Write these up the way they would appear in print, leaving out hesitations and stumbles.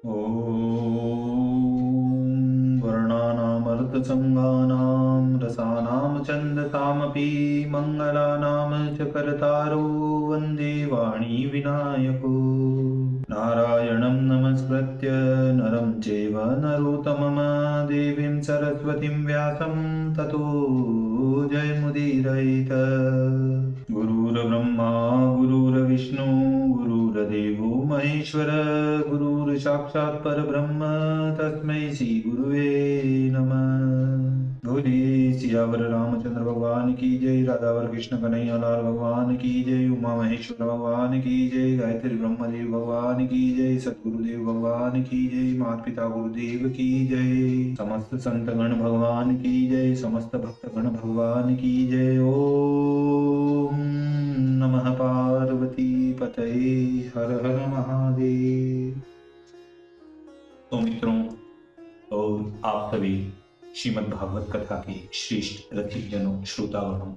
ॐ वर्णानामर्थसङ्गानां रसानां छन्दसामपि मङ्गलानां च कर्तारो वन्दे वाणी विनायको नारायणं नमस्कृत्य नरं चैव नरोत्तमं देवीं सरस्वतीं व्यासं ततो जयमुदीरयेत् गुरुर्ब्रह्मा गुरुर्विष्णु गुरुर्देवो महेश्वर गुरुर्साक्षात् परब्रह्म तस्मै श्री गुरुवे नमः। बोले सियावर रामचंद्र भगवान की जय, राधावर कृष्ण कन्हैया लाल भगवान की जय, उमा महेश्वर भगवान की जय, गायत्री ब्रह्मदेव भगवान की जय, सतगुरुदेव भगवान की जय, माता पिता गुरुदेव की जय, समस्त संतगण भगवान की जय, समस्त भक्तगण भगवान की जय। ओम नमः पार्वती पतये, हर हर महादेव। तो मित्रों और आप सभी श्रीमद् भागवत कथा के श्रेष्ठ रसिक जनों श्रोतागणों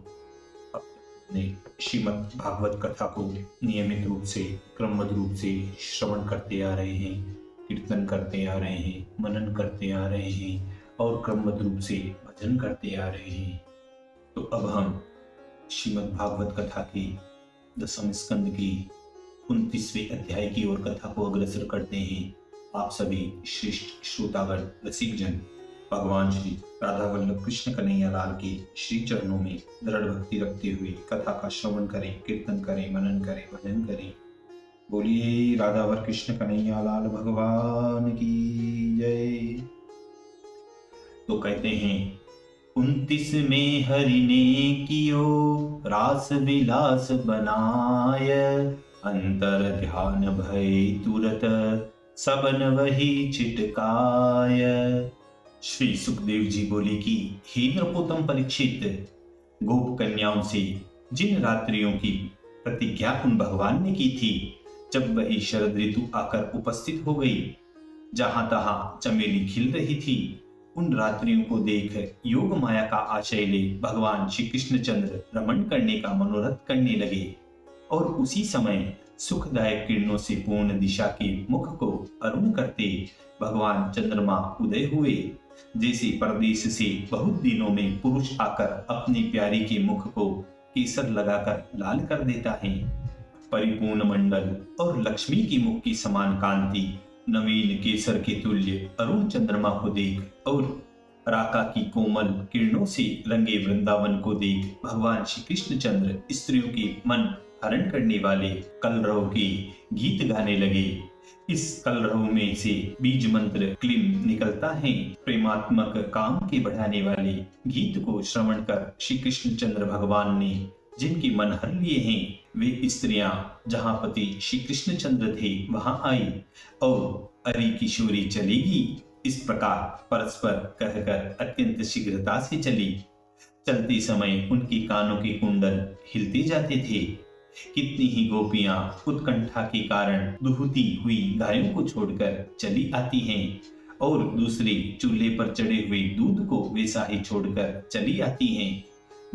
ने श्रीमद् भागवत कथा को नियमित रूप से क्रमबद्ध रूप से श्रवण करते आ रहे हैं, कीर्तन करते आ रहे हैं, मनन करते आ रहे हैं और क्रमबद्ध रूप से भजन करते आ रहे हैं। तो अब हम श्रीमद् भागवत कथा के 10वें स्कंद की 29वें अध्याय की ओर कथा को अग्रसर करते हैं। आप सभी श्रेष्ठ श्रोतागण रसिक जन भगवान श्री राधा वल्लभ कृष्ण कन्हैया लाल के श्री चरणों में दृढ़ भक्ति रखते हुए कथा का श्रवण करें, कीर्तन करें, मनन करें, भजन करें। बोलिए राधावर कृष्ण कन्हैया लाल भगवान की जय। तो कहते हैं 29 में हरि ने कियो रास विलास बनाय, अंतर ध्यान भय तुरत सबन वही चिटकाय। श्री सुखदेव जी बोले कि हे नृपोत्तम परीक्षित, गोप कन्याओं से जिन रात्रियों की प्रतिज्ञा उन भगवान ने की थी, जब वही शरद ऋतु आकर उपस्थित हो गई, जहां तहां चमेली खिल रही थी, उन रात्रियों को देख योग माया का आश्रय ले भगवान श्री कृष्णचंद्र रमण करने का मनोरथ करने लगे और उसी समय सुखदायक किरणों से पूर्ण दिशा के मुख को अरुण करते भगवान चंद्रमा उदय हुए। जैसे परदेश से बहुत दिनों में पुरुष आकर अपनी प्यारी के मुख को केसर लगाकर लाल कर देता है। परिपूर्ण मंडल और लक्ष्मी की मुख की समान कांति नवीन केसर के तुल्य अरुण चंद्रमा को देख और राका की कोमल किरणों से रंगे वृंदावन को देख भगवान श्री कृष्णचंद्र स्त्रियों के मन हरण करने वाले कलरव के गीत गाने लगे। इस कलरव में से बीज मंत्र क्लीम निकलता है। प्रेमात्मक काम के बढ़ाने वाले गीत को श्रवण कर श्री कृष्णचंद्र भगवान ने जिनके मन हर लिए हैं, वे स्त्रियां जहां पति श्री कृष्णचंद्र थे वहां आई और अरे किशोरी चलेगी, इस प्रकार परस्पर कहकर अत्यंत शीघ्रता से चली। चलते समय उनके कानों के कुंडल हिलते जाते थे। कितनी ही गोपियां उत्कंठा के कारण दुहती हुई गायों को छोड़कर चली आती हैं और दूसरे चूल्हे पर चढ़े हुए दूध को वैसा ही छोड़कर चली आती हैं।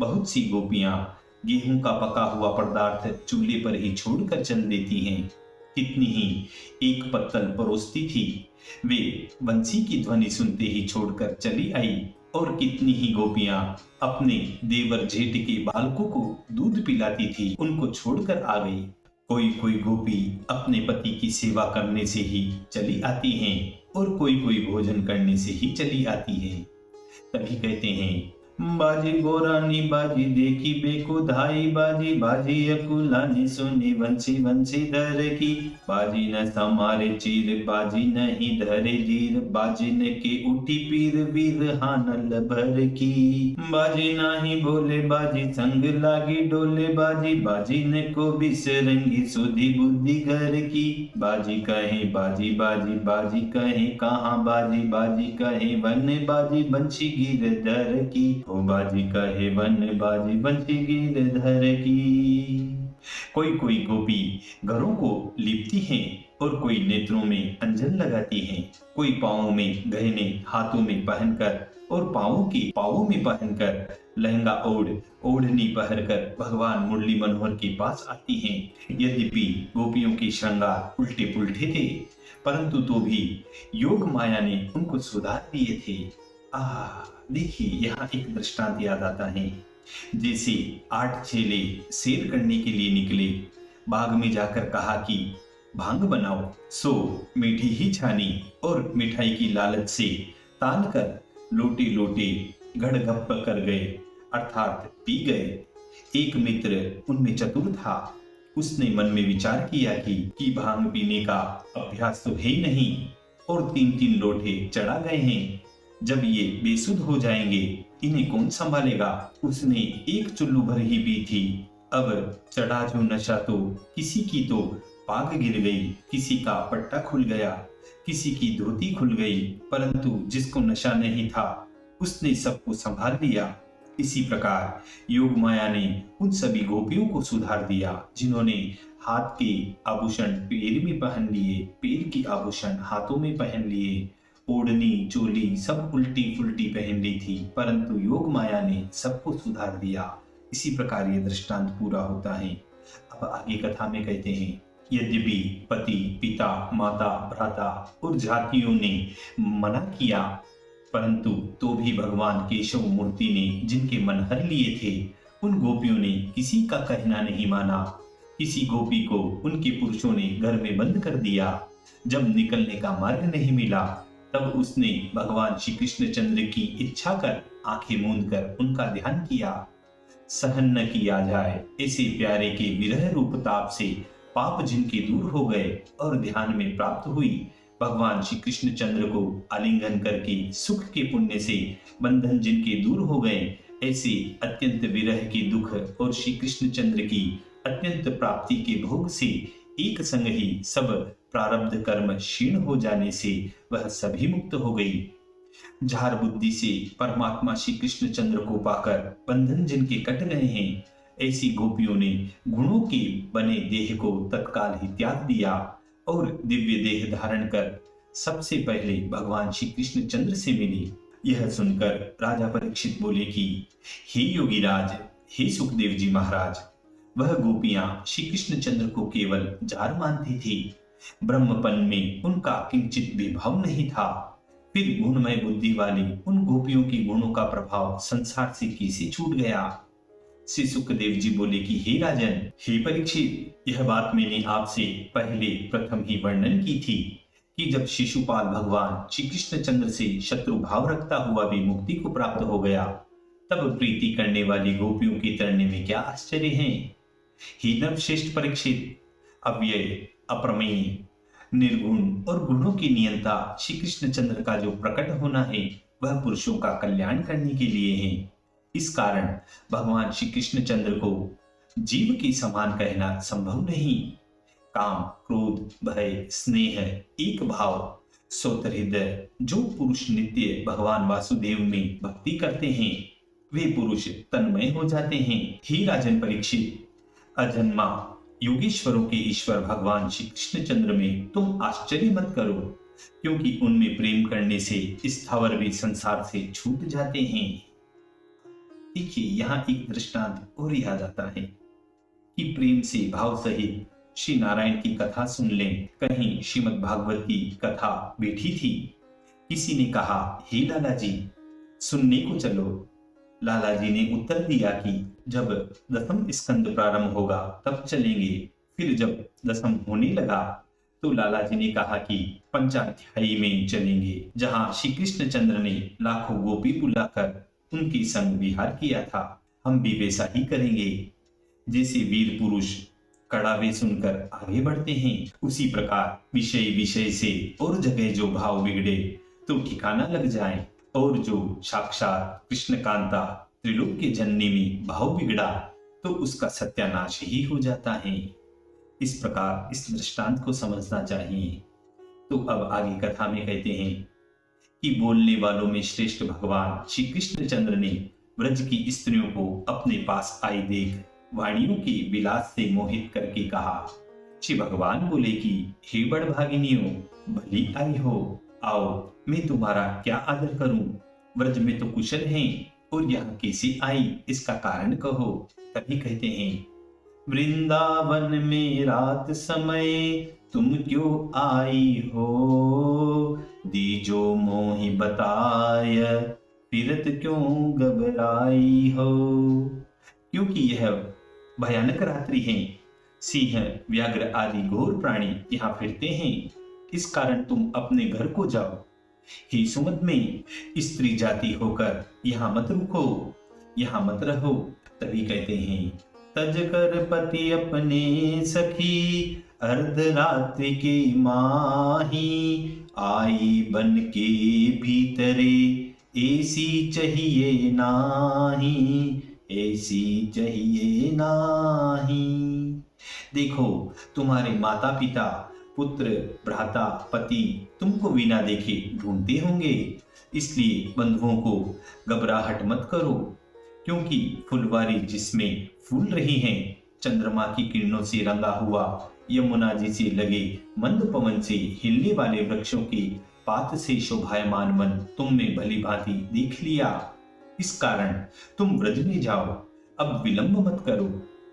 बहुत सी गोपियां गेहूं का पका हुआ पदार्थ चूल्हे पर ही छोड़कर चल देती हैं। कितनी ही एक पत्तल परोसती थी, वे बंसी की ध्वनि सुनते ही छोड़कर चली आई और कितनी ही गोपियां अपने देवर जेठ के बालकों को दूध पिलाती थी, उनको छोड़कर आ गई। कोई कोई गोपी अपने पति की सेवा करने से ही चली आती हैं और कोई कोई भोजन करने से ही चली आती है। तभी कहते हैं बाजी गोरानी बाजी देखी बेकुधाई, बाजी बाजी अकुलानी सुनी बंसी बंसी धर की, बाजी न समारे चीर बाजी नहीं धरे जीर, बाजी ने के उठी पीर वीर हानल भर की, बाजी नाही बोले बाजी संग लागी डोले, बाजी बाजी ने को बिसरंगी सुधी बुद्धि घर की, बाजी कहे बाजी बाजी बाजी कहे कहाँ बाजी, बाजी कहे वन बाजी बंशी गिर धर की, ओ बाजी कहे वन बाजी बंशी गिरधर की। कोई कोई गोपी घरों को लिपती हैं और कोई नेत्रों में अंजन लगाती हैं, कोई पाँवों में गहने हाथों में पहनकर और पाँवों में पहनकर लहंगा ओढ़ ओढ़नी पहनकर भगवान मुरली मनोहर के पास आती हैं। यद्यपि गोपियों के श्रृंगार उल्टे पुल्टे थे, परंतु तो भी योग माया ने उनको सुधार दिए थे। देखिए, यहाँ एक दृष्टांत याद आता है। जैसे 8 चेले सैर करने के लिए निकले, बाग में जाकर कहा कि भांग बनाओ, सो मीठी ही छानी और मिठाई की लालच से तान कर लोटे लोटे गड़गप कर गए, अर्थात पी गए। एक मित्र उनमें चतुर था। उसने मन में विचार किया कि भांग पीने का अभ्यास तो है ही नहीं और 3-3 लोटे चढ़ा गए हैं। जब ये बेसुध हो जाएंगे, इन्हें कौन संभालेगा। उसने एक चुल्लू भर ही पी थी। अब चढ़ा जो नशा तो किसी की तो पाग गिर गई, किसी का पट्टा खुल गया, किसी की धोती खुल गई, परंतु जिसको नशा नहीं था उसने सबको संभाल लिया। इसी प्रकार योग माया ने उन सभी गोपियों को सुधार दिया जिन्होंने हाथ के आभूषण पैर में पहन लिए, पैर की आभूषण हाथों में पहन लिए, ओढ़नी चोली सब उल्टी फुल्टी पहन ली थी, परंतु योग माया ने सबको सुधार दिया। इसी प्रकार ये दृष्टांत पूरा होता है। अब आगे कथा में कहते हैं, यद्यपि पति, पिता, माता, भ्राता और जातियों ने मना किया, परंतु तो भी भगवान केशव मूर्ति ने जिनके मन हर लिए थे, उन गोपियों ने किसी का कहना नहीं माना। किसी गोपी को उनके पुरुषों ने घर में बंद कर दिया। जब निकलने का मार्ग नहीं मिला, तब उसने भगवान श्री कृष्ण चंद्र की इच्छा कर आंखें मूंद कर उनका ध्यान किया। सहन न किया जाए ऐसे प्यारे के विरह रूप ताप से पाप जिनके दूर हो गए और ध्यान में प्राप्त हुई, भगवान श्री कृष्ण चंद्र को आलिंगन करके सुख के पुण्य से बंधन जिनके दूर हो गए, ऐसे अत्यंत विरह के दुख और श्री कृष्ण चंद्र की अत्यंत प्राप्ति के भोग से एक संग ही सब प्रारब्ध कर्म क्षीण हो जाने से वह सभी मुक्त हो गई। झार बुद्धि से परमात्मा श्री कृष्ण चंद्र को पाकर बंधन जिनके कट गए हैं, ऐसी गोपियों ने गुणों के बने देह को तत्काल ही त्याग दिया और दिव्य देह धारण कर सबसे पहले भगवान श्री कृष्ण चंद्र से मिली। यह सुनकर राजा परीक्षित बोले कि हे योगीराज, हे सुखदेव जी महाराज, वह गोपियां श्री कृष्ण चंद्र को केवल जार मानती थी, ब्रह्मपन में उनका किंचित भी भाव नहीं था। फिर गुणमय बुद्धि वाली उन गोपियों के गुणों का प्रभाव संसार से कैसे छूट गया। श्री सुखदेव जी बोले कि हे राजन, हे परीक्षित, यह बात मैंने आपसे पहले प्रथम ही वर्णन की थी कि जब शिशुपाल भगवान श्री कृष्ण चंद्र से शत्रु भाव रखता हुआ भी मुक्ति को प्राप्त हो गया, तब प्रीति करने वाली गोपियों के तरने में क्या आश्चर्य है। हे नवश्रेष्ठ परीक्षित, अव्यय, अप्रमेय, निर्गुण और गुणों की नियंता श्री कृष्ण चंद्र का जो प्रकट होना है, वह पुरुषों का कल्याण करने के लिए है। इस कारण भगवान श्री कृष्ण चंद्र को जीव के समान कहना संभव नहीं। काम, क्रोध, भय, स्नेह, एक भाव, सोतर हृदय जो पुरुष नित्य भगवान वासुदेव में भक्ति करते हैं, वे पुरुष तन्मय हो जाते हैं। हे राजन परीक्षित, अजन्मा योगेश्वरों के ईश्वर भगवान श्री कृष्ण चंद्र में तुम आश्चर्य मत करो, क्योंकि उनमें प्रेम करने से स्थावर भी संसार से छूट जाते हैं। देखिए, यहाँ एक दृष्टांत और याद आता है कि प्रेम से भाव सहित श्री नारायण की कथा सुन लें। कहीं श्रीमद् भागवत की कथा बैठी थी, किसी ने कहा, हे लाला जी, सुनने को चलो। लाला जी ने उत्तर दिया कि जब 10वां स्कंद प्रारंभ होगा तब चलेंगे। फिर जब 10वां होने लगा तो लाला जी ने कहा कि 5वां में चलेंगे, जहां श्री कृष्ण चंद्र ने लाखों गोपी बुलाकर उनके संग विहार किया था। हम भी वैसा ही करेंगे। जैसे वीर पुरुष कड़ावे सुनकर आगे बढ़ते हैं, उसी प्रकार विषय से और जगह जो भाव बिगड़े तो ठिकाना लग जाए, और जो साक्षात कृष्ण कांता त्रिलोक के जननी में भाव बिगड़ा तो उसका सत्यानाश ही हो जाता है। इस प्रकार इस दृष्टांत को समझना चाहिए। तो अब आगे कथा में कहते हैं कि बोलने वालों में श्रेष्ठ भगवान श्री कृष्ण चंद्र ने ब्रज की स्त्रियों को अपने पास आई देख वाणियों के विलास से मोहित करके कहा। श्री भगवान बोले कि हे बड़भागिनियों, भली आई हो, आओ मैं तुम्हारा क्या आदर करूं। ब्रज में तो कुशल हैं और यहाँ कैसे आई इसका कारण कहो। तभी कहते हैं, वृंदावन में रात समय तुम क्यों आई हो, दीजो मोहि बताय फिरत क्यों घबराई हो। क्योंकि यह भयानक रात्रि है, सिंह व्याघ्र आदि घोर प्राणी यहाँ फिरते हैं, इस कारण तुम अपने घर को जाओ। हे सुमत में स्त्री जाति होकर यहाँ मत रुको, यहाँ मत रहो। तभी कहते हैं, तज कर पति अपने सखी अर्धरात्रि के माही, आई बन के भीतरे ऐसी चाहिए नाही, ऐसी चाहिए नाही। देखो तुम्हारे माता पिता पुत्र भ्राता पति तुमको बिना देखे ढूंढते होंगे, इसलिए बंधुओं को घबराहट मत करो, क्योंकि फुलवारी जिसमें फूल रही हैं, चंद्रमा की किरणों से रंगा हुआ यमुना जी से लगे मंद पवन से हिलने वाले वृक्षों के पात से शोभायमान मन तुमने भली भांति देख लिया। इस कारण तुम व्रज में जाओ, अब विलंब मत करो।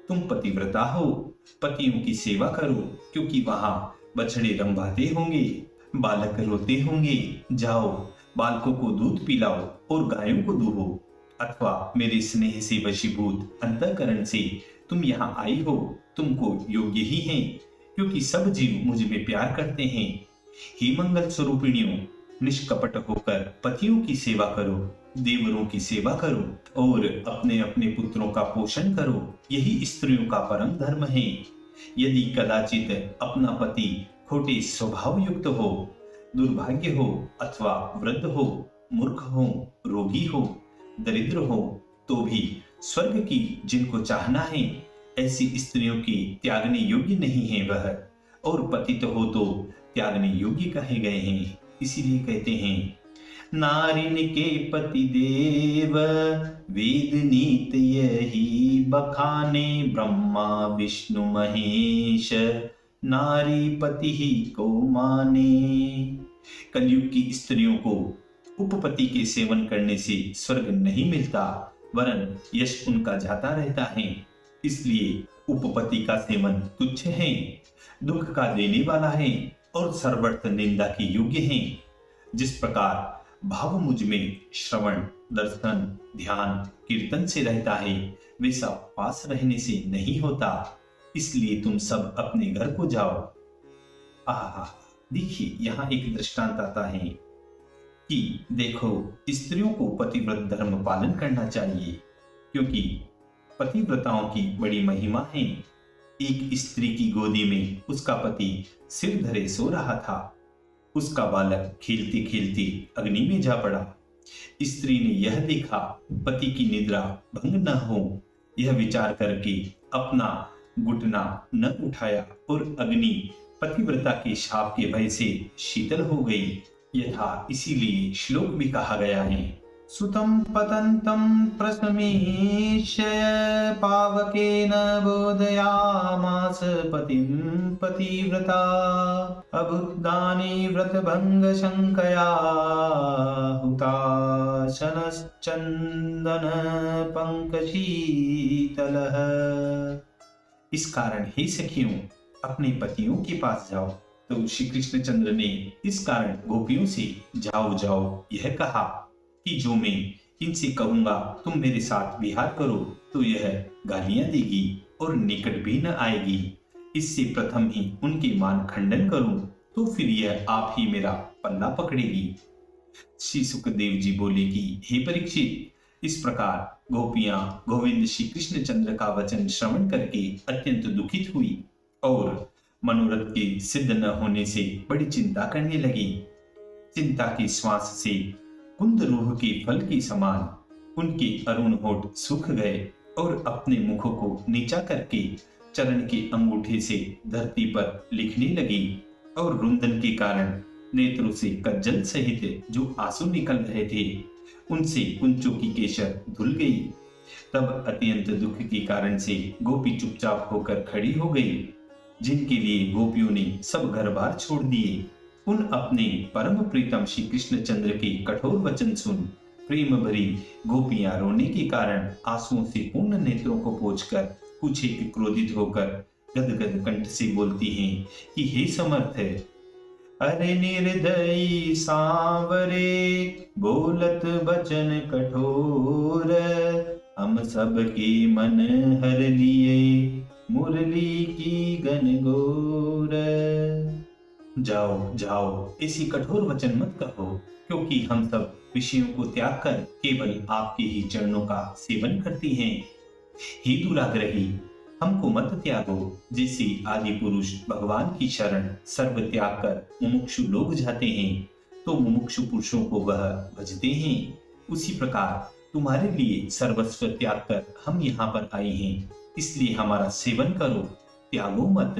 तुम पतिव्रता हो, पतियों की सेवा करो, क्योंकि वहां बछड़े रंभाते होंगे, बालक रोते होंगे। जाओ बालकों को दूध पिलाओ और गायों को दूहो, अथवा मेरे स्नेह से वशीभूत अंतःकरण से तुम यहाँ आई हो, तुमको योग्य ही हैं, क्योंकि सब जीव मुझ में प्यार करते हैं। हे मंगल स्वरूपिणियों, निष्कपट होकर पतियों की सेवा करो, देवरों की सेवा करो और अपने अपने पुत्रों का पोषण करो, यही स्त्रियों का परम धर्म है। यदि कदाचित अपना पति खोटे स्वभाव युक्त हो, दुर्भाग्य हो अथवा वृद्ध हो, मूर्ख हो, रोगी हो, दरिद्र हो, तो भी स्वर्ग की जिनको चाहना है, ऐसी स्त्रियों की त्यागने योग्य नहीं है वह, और पतित हो तो त्यागने योग्य कहे गए हैं। इसीलिए कहते हैं, नारिन के पति देव वेद नीत यही बखाने, ब्रह्मा विष्णु महेश नारी पति ही को माने। कलयुग की स्त्रियों को उपपति के सेवन करने से स्वर्ग नहीं मिलता, वरन यश उनका जाता रहता है। इसलिए उपपति का सेवन तुच्छ है, दुख का देने वाला है और सर्वत्र निंदा के योग्य है। जिस प्रकार भाव मुझ में श्रवण, दर्शन, ध्यान, कीर्तन से रहता है, वैसा पास रहने से नहीं होता। इसलिए तुम सब अपने घर को जाओ। आहा, देखिए यहाँ एक दृष्टांत आता है कि देखो स्त्रियों को पतिव्रत धर्म पालन करना चाहिए, क्योंकि पतिव्रताओं की बड़ी महिमा है। एक स्त्री की गोदी में उसका पति सिर धरे सो रहा था। उसका बालक खेलते खेलते अग्नि में जा पड़ा। स्त्री ने यह देखा पति की निद्रा भंग न हो, यह विचार करके अपना घुटना न उठाया और अग्नि पतिव्रता के शाप के भय से शीतल हो गई। यथा इसीलिए श्लोक भी कहा गया है, सुतं पतन्तं प्रशमीष्य पावकेन बोधयामास पतिं पतिव्रता, अबुद्धानि व्रतभंग शंकया हुता शनश्चंदन पंकशीतलः। इस कारण हे सखियों, अपने पतियों के पास जाओ। तो श्री कृष्णचंद्र ने इस कारण गोपियों से जाओ जाओ यह कहा कि जो मैं इनसे कहूंगा तुम मेरे साथ विहार करो, तो यह गालियां देगी और निकट भी न आएगी। इससे प्रथम ही उनके मान खंडन करूं, तो फिर यह आप ही मेरा पल्ला पकड़ेगी। श्री सुखदेव जी बोले कि हे परीक्षित, इस प्रकार गोपियां गोविंद श्री कृष्णचंद्र का वचन श्रवण करके अत्यंत दुखित हुई और मनोरथ के सिद्ध न होने से बड़ी चिंता करने लगी। चिंता के श्वास से कुंद रूह के फल के समान उनके अरुण होठ सूख गए और अपने मुखों को नीचा करके चरण के अंगूठे से धरती पर लिखने लगी और रुंदन के कारण नेत्रों से कज्जल सहित जो आंसू निकल रहे थे उनसे कुंचों की केशर धुल गई। तब अत्यंत दुख के कारण से गोपी चुपचाप होकर खड़ी हो गई। जिनके लिए गोपियों ने सब घर बार छोड़ दिए, उन अपने परम प्रीतम श्री कृष्णचंद्र के कठोर वचन सुन प्रेम भरी गोपियां रोने के कारण आंसुओं से पूर्ण नेत्रों को पोंछकर कुछ एक क्रोधित होकर गदगद कंठ से बोलती हैं कि हे समर्थ, अरे निर्दयी सांवरे, बोलत बचन कठोर, हम सब के मन हर लिए, मुरली की गनगोर। जाओ जाओ, ऐसी कठोर वचन मत कहो, क्योंकि हम सब विषयों को त्याग कर केवल आपके ही चरणों का सेवन करती हैं। हे दुराग्रही, हमको मत त्यागो। जैसे आदि पुरुष भगवान की शरण सर्व त्याग कर मुमुक्षु लोग जाते हैं, तो मुमुक्षु पुरुषों को वह भजते हैं, उसी प्रकार तुम्हारे लिए सर्वस्व त्याग कर हम यहाँ पर आए हैं। इसलिए हमारा सेवन करो, त्यागो मत।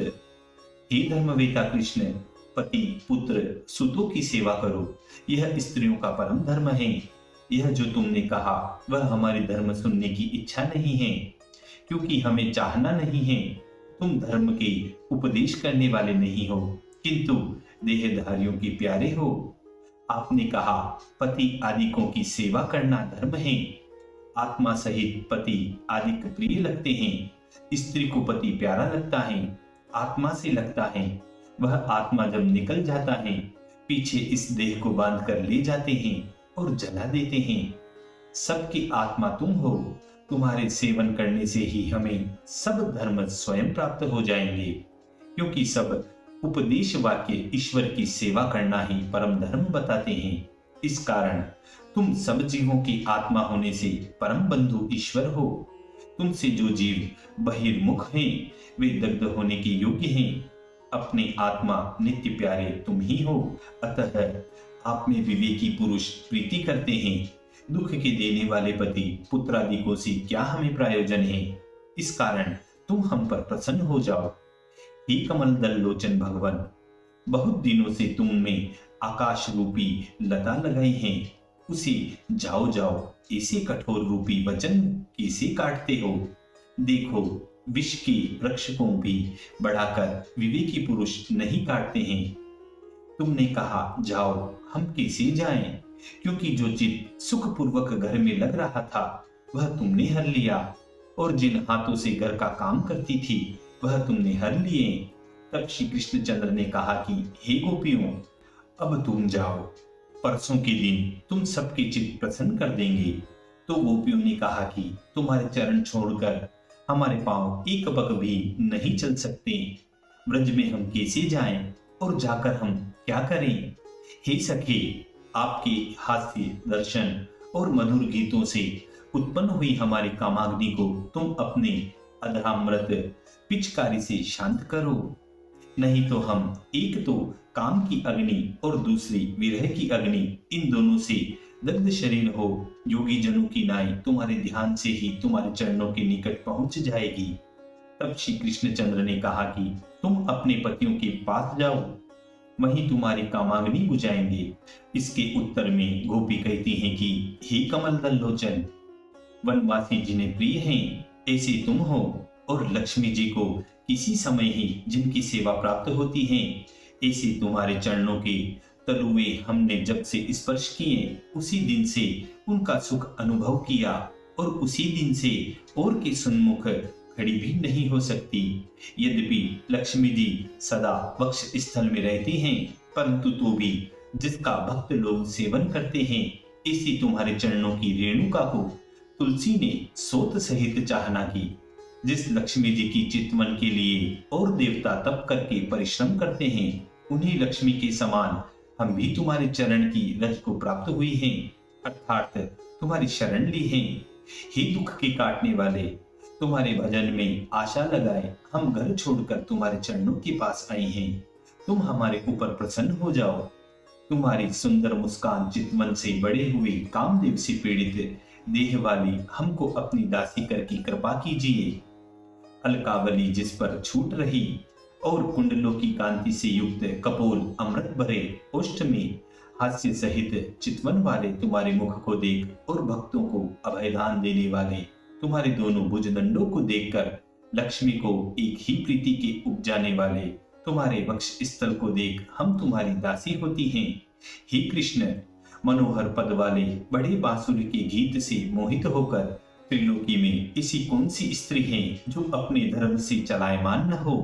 हे धर्मवेता कृष्ण, पति पुत्र सुतों की सेवा करो, यह स्त्रियों का परम धर्म है। यह जो तुमने कहा वह हमारे धर्म सुनने की इच्छा नहीं है, क्योंकि हमें चाहना नहीं है। तुम धर्म के उपदेश करने वाले नहीं हो, किंतु देहधारियों के प्यारे हो। आपने कहा पति आदिकों की सेवा करना धर्म है। आत्मा सहित पति आदिक प्रिय लगते हैं। स्त्री को पति प्यारा लगता है, आत्मा से लगता है। वह आत्मा जब निकल जाता है, पीछे इस देह को बांध कर ले जाते हैं और जला देते हैं। सबकी आत्मा तुम हो। तुम्हारे सेवन करने से ही हमें सब धर्म स्वयं प्राप्त हो जाएंगे, क्योंकि सब उपदेश वाक्य ईश्वर की सेवा करना ही परम धर्म बताते हैं। इस कारण तुम सब जीवों की आत्मा होने से परम बंधु ईश्वर हो। तुमसे जो जीव बहिर्मुख हैं, वे दग्ध होने के योग्य हैं। अपने आत्मा नित्य प्यारे तुम ही हो, अतः आप में विवेकी पुरुष प्रीति करते हैं। दुख के देने वाले पति पुत्रादिकों से क्या हमें प्रयोजन है। इस कारण तुम हम पर प्रसन्न हो जाओ। हे कमल दल लोचन भगवान, बहुत दिनों से तुम में आकाश रूपी लता लगाई है, उसे जाओ जाओ ऐसे कठोर रूपी वचन कैसे काटते हो। देखो, विष के वृक्ष को भी बढ़ाकर विवेकी पुरुष नहीं काटते हैं। तुमने कहा जाओ, हम कैसे जाएं, क्योंकि जो चित सुखपूर्वक घर में लग रहा था वह तुमने हर लिया, और जिन हाथों से घर का काम करती थी वह तुमने हर लिए। तब श्री कृष्णचंद्र ने कहा कि हे गोपियों, अब तुम जाओ, परसों के दिन तुम सबके चित्त प्रसन्न कर देंगे। तो गोपियों ने कहा कि तुम्हारे चरण छोड़कर हमारे पांव एक पग भी नहीं चल सकते। ब्रज में हम कैसे जाएं और जाकर हम क्या करें। हे सखे, आपके हास्य दर्शन और मधुर गीतों से उत्पन्न हुई हमारी कामाग्नि को तुम अपने अधरामृत पिचकारी से शांत करो, नहीं तो हम एक तो काम की अग्नि और दूसरी विरह की अग्नि, इन दोनों से दग्ध शरीर हो योगी जनों की नाई तुम्हारे ध्यान से ही तुम्हारे चरणों के निकट पहुंच जाएगी। तब श्री कृष्णचंद्र ने कहा कि तुम अपने पतियों के पास जाओ, वहीं तुम्हारी कामाग्नि बुझाएंगे। इसके उत्तर में गोपी कहती हैं कि हे कमल दल लोचन, वनवासी जिन्हें प्रिय हैं ऐसे तुम हो, और लक्ष्मी जी को किसी समय ही जिनकी सेवा प्राप्त होती है, ऐसे तुम्हारे चरणों के तलुए हमने जब से स्पर्श किए उसी दिन से उनका सुख अनुभव किया, और उसी दिन से और के सन्मुख खड़ी भी नहीं हो सकती। यद्यपि लक्ष्मी जी सदा वक्ष स्थल में रहती हैं, परंतु तो भी जिसका भक्त लोग सेवन करते हैं, इसी तुम्हारे चरणों की रेणुका को तुलसी ने सोत सहित चाहना की। जिस लक्ष्मी जी की चितवन के लिए और देवता तप करके परिश्रम करते हैं, उन्हीं लक्ष्मी के समान हम भी तुम्हारे चरण की रज को प्राप्त हुई हैं, अर्थात तुम्हारी शरण ली हैं। हे दुख के काटने वाले, तुम्हारे भजन में आशा लगाए हम घर छोड़कर तुम्हारे चरणों के पास आई हैं। तुम हमारे ऊपर प्रसन्न हो जाओ। तुम्हारी सुंदर मुस्कान चितवन से बड़े हुए कामदेव से पीड़ित देह वाली हमको अपनी दासी करके कृपा कीजिए। अलकावली जिस पर छूट रही और कुंडलों की कांति से युक्त कपोल अमृत भरे ओष्ठ में हास्य सहित चितवन वाले तुम्हारे मुख को देख और भक्तों को अभयदान देने वाले तुम्हारे दोनों भुजदंडों को देखकर लक्ष्मी को एक ही प्रीति के उपजाने वाले तुम्हारे वक्ष स्थल को देख हम तुम्हारी दासी होती हैं। हे कृष्ण, मनोहर पद वाले बड़े बांसुरी के गीत से मोहित होकर त्रिलोकी में ऐसी कौन सी स्त्री है जो अपने धर्म से चलायमान न हो।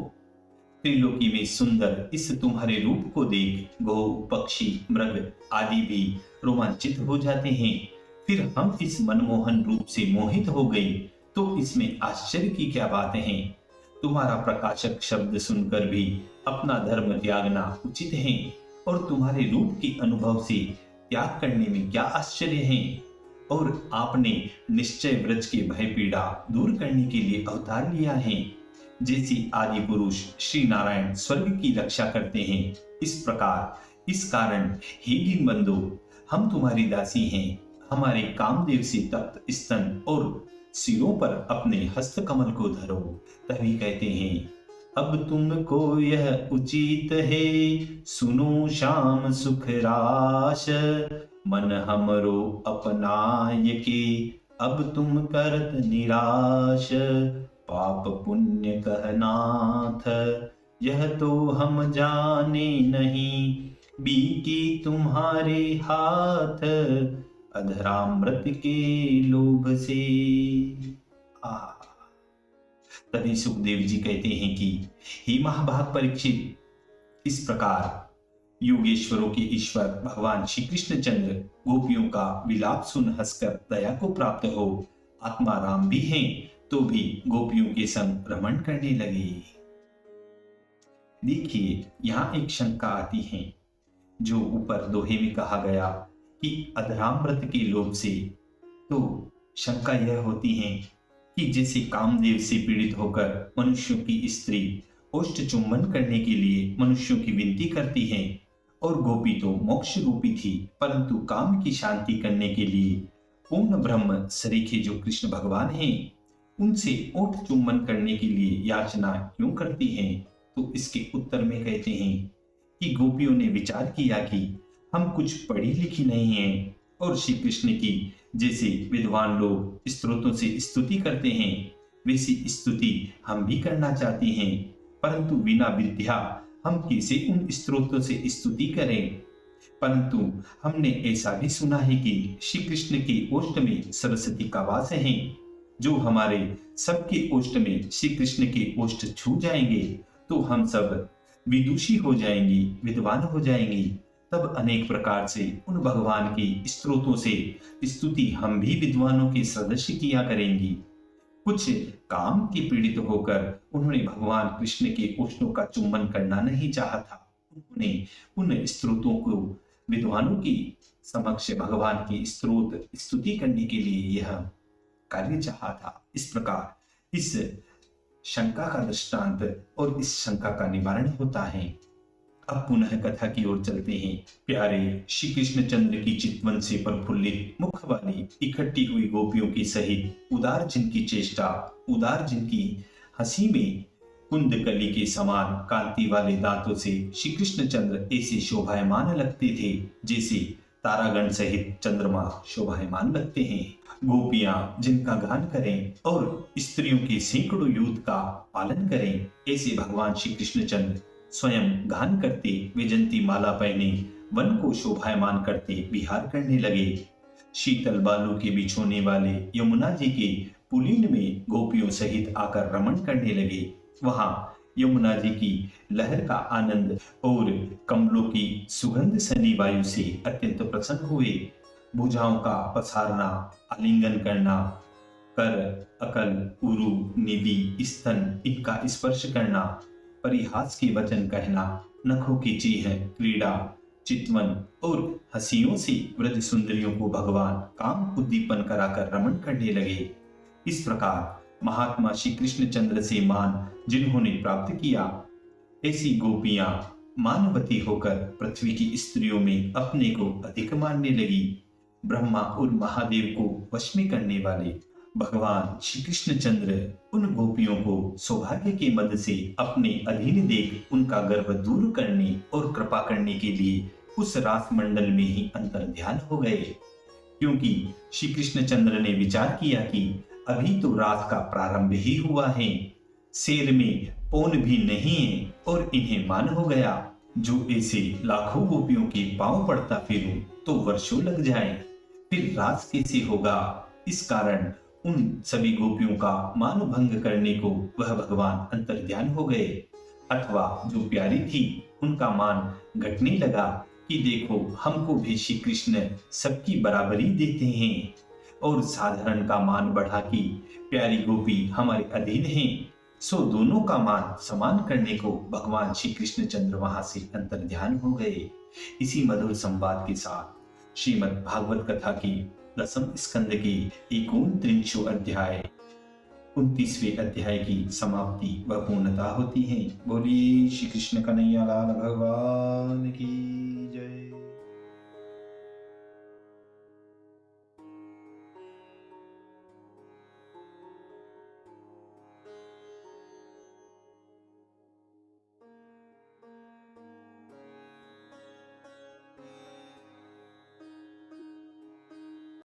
त्रिलोकी में सुंदर इस तुम्हारे रूप को देख गौ, पक्षी, मृग आदि भी रोमांचित हो जाते हैं। फिर हम इस मनमोहन रूप से मोहित हो गए तो इसमें आश्चर्य की क्या बात है। तुम्हारा प्रकाशक शब्द सुनकर भी अपना धर्म त्यागना उचित है और तुम्हारे रूप के अनुभव से त्याग करने में क्या आश्चर्य है। और आपने निश्चय व्रज के भय पीड़ा दूर करने के लिए अवतार लिया है। जैसे आदि पुरुष श्री नारायण स्वर्ग की रक्षा करते हैं, इस प्रकार इस कारण हे दीनबंधो, हम तुम्हारी दासी हैं। हमारे कामदेव से तप्त स्तन और सिरों पर अपने हस्त कमल को धरो। तभी कहते हैं, अब तुमको यह उचित है, सुनो श्याम सुख राश, मन हमरो अपनाय के, अब तुम करत निराश, पाप पुण्य कहनाथ, यह तो हम जाने नहीं, बीती तुम्हारे हाथ, अधरामृत के लोभ से। तभी सुखदेव जी कहते हैं कि हे महाभाग परीक्षित, इस प्रकार योगेश्वरों के ईश्वर भगवान श्री कृष्ण चंद्र गोपियों का विलाप सुन हंसकर दया को प्राप्त हो आत्मा राम भी हैं तो भी गोपियों के संग भ्रमण करने लगे। देखिए, यहाँ एक शंका आती है जो ऊपर दोहे में कहा गया कि अधरामृत के लोभ से, तो शंका यह होती है कि जैसे कामदेव से पीड़ित होकर मनुष्यों की स्त्री ओष्ठ चुंबन करने के लिए मनुष्यों की विनती करती है और गोपी तो मोक्ष रूपी थी, परंतु काम की शांति करने के लिए पूर्ण ब्रह्म सरीखे जो कृष्ण भगवान हैं उनसे ओठ चुंबन करने के लिए याचना क्यों करती हैं। तो इसके उत्तर में कहते हैं कि गोपियों ने विचार किया कि हम कुछ पढ़ी लिखी नहीं हैं और श्री कृष्ण की जैसे विद्वान लोग स्त्रोतों से स्तुति करते हैं वैसी स्तुति हम भी करना चाहते हैं, परंतु बिना विद्या हम कैसे उन स्त्रोतों से स्तुति करें। परंतु हमने ऐसा भी सुना है कि श्री कृष्ण के ओष्ठ में सरस्वती का वास है, जो हमारे सबके ओष्ठ में श्री कृष्ण के ओष्ठ छू जाएंगे तो हम सब विदुषी हो जाएंगे, विद्वान हो जाएंगे। तब अनेक प्रकार से उन भगवान की स्त्रोतों से स्तुति हम भी विद्वानों के सदस्य किया करेंगी। कुछ काम के पीड़ित होकर उन्होंने भगवान कृष्ण के ओष्ठों का चुंबन करना नहीं चाहा था। उन्होंने उन स्त्रोतों को विद्वानों की समक्ष भगवान की स्त्रोत स्तुति करने के लिए यह कार्य चाहा था। इस प्रकार इस शंका का दृष्टांत और इस शंका का निवारण होता है। अब पुनः कथा की ओर चलते हैं। प्यारे श्री कृष्ण चंद्र की चितवन से प्रफुल्लित मुख वाली इकट्ठी हुई गोपियों के सहित उदार जिनकी चेष्टा, उदार जिनकी हंसी में कुंदकली के समान कांति वाले दांतों से श्री कृष्ण चंद्र ऐसे शोभायमान लगते थे जैसे तारागण सहित चंद्रमा शोभायमान लगते हैं। गोपियां जिनका गान करें और स्त्रियों के सैकड़ों यूथ का पालन करें, ऐसे भगवान श्री कृष्ण चंद्र स्वयं गान करते वैजंती माला पहने वन को शोभायमान करते विहार करने लगे। शीतल बालू के बिछोने वाले यमुना जी के पुलिन में गोपियों सहित आकर रमण करने लगे। वहां यमुना जी की लहर का आनंद और कमलों की सुगंध सनी वायु से अत्यंत प्रसन्न हुए। भुजाओं का पसारना, आलिंगन करना, कर, अकल, उरु, निधि, स्तन इनका स्पर्श करना, परिहास के वचन कहना, नखों की चीह, क्रीड़ा, चितवन और हंसियों से व्रज सुंदरियों को भगवान काम उद्दीपन कराकर रमण करने लगे। इस प्रकार महात्मा श्री कृष्ण चंद्र से मान जिन्होंने प्राप्त किया, ऐसी गोपियां मानवती होकर पृथ्वी की स्त्रियों में अपने को अधिक मानने लगी। ब्रह्मा और महादेव को वश में करने वाले भगवान श्री कृष्ण चंद्र उन गोपियों को सौभाग्य के मद से अपने अधीन देख उनका गर्व दूर करने और कृपा करने के लिए उस रास मंडल में ही अंतर ध्यान हो गए, क्योंकि श्री कृष्ण चंद्र ने विचार किया कि अभी तो रात का प्रारंभ ही हुआ है, शेर में पौन भी नहीं है और इन्हें मान हो गया। जो ऐसे लाखों गोपियों के पांव पड़ता फिरूं तो वर्षों लग जाए, फिर रास कैसे होगा। इस कारण उन सभी गोपियों का मान भंग करने को वह भगवान अंतर्ध्यान हो गए, अथवा जो प्यारी थी उनका मान घटने लगा कि देखो हमको भी श्री कृष्ण सबकी बराबरी देते हैं, और साधारण का मान बढ़ा कि प्यारी गोपी हमारे अधीन हैं, सो दोनों का मान समान करने को भगवान श्री कृष्ण चंद्र वहां से अंतर्ध्यान हो गए। इसी मधुर संवाद के साथ श्रीमद् भागवत कथा की दसम स्कंद की 39वां अध्याय 29वें अध्याय की समाप्ति व पूर्णता होती है। बोलिए श्री कृष्ण कन्हैया लाल भगवान की जय।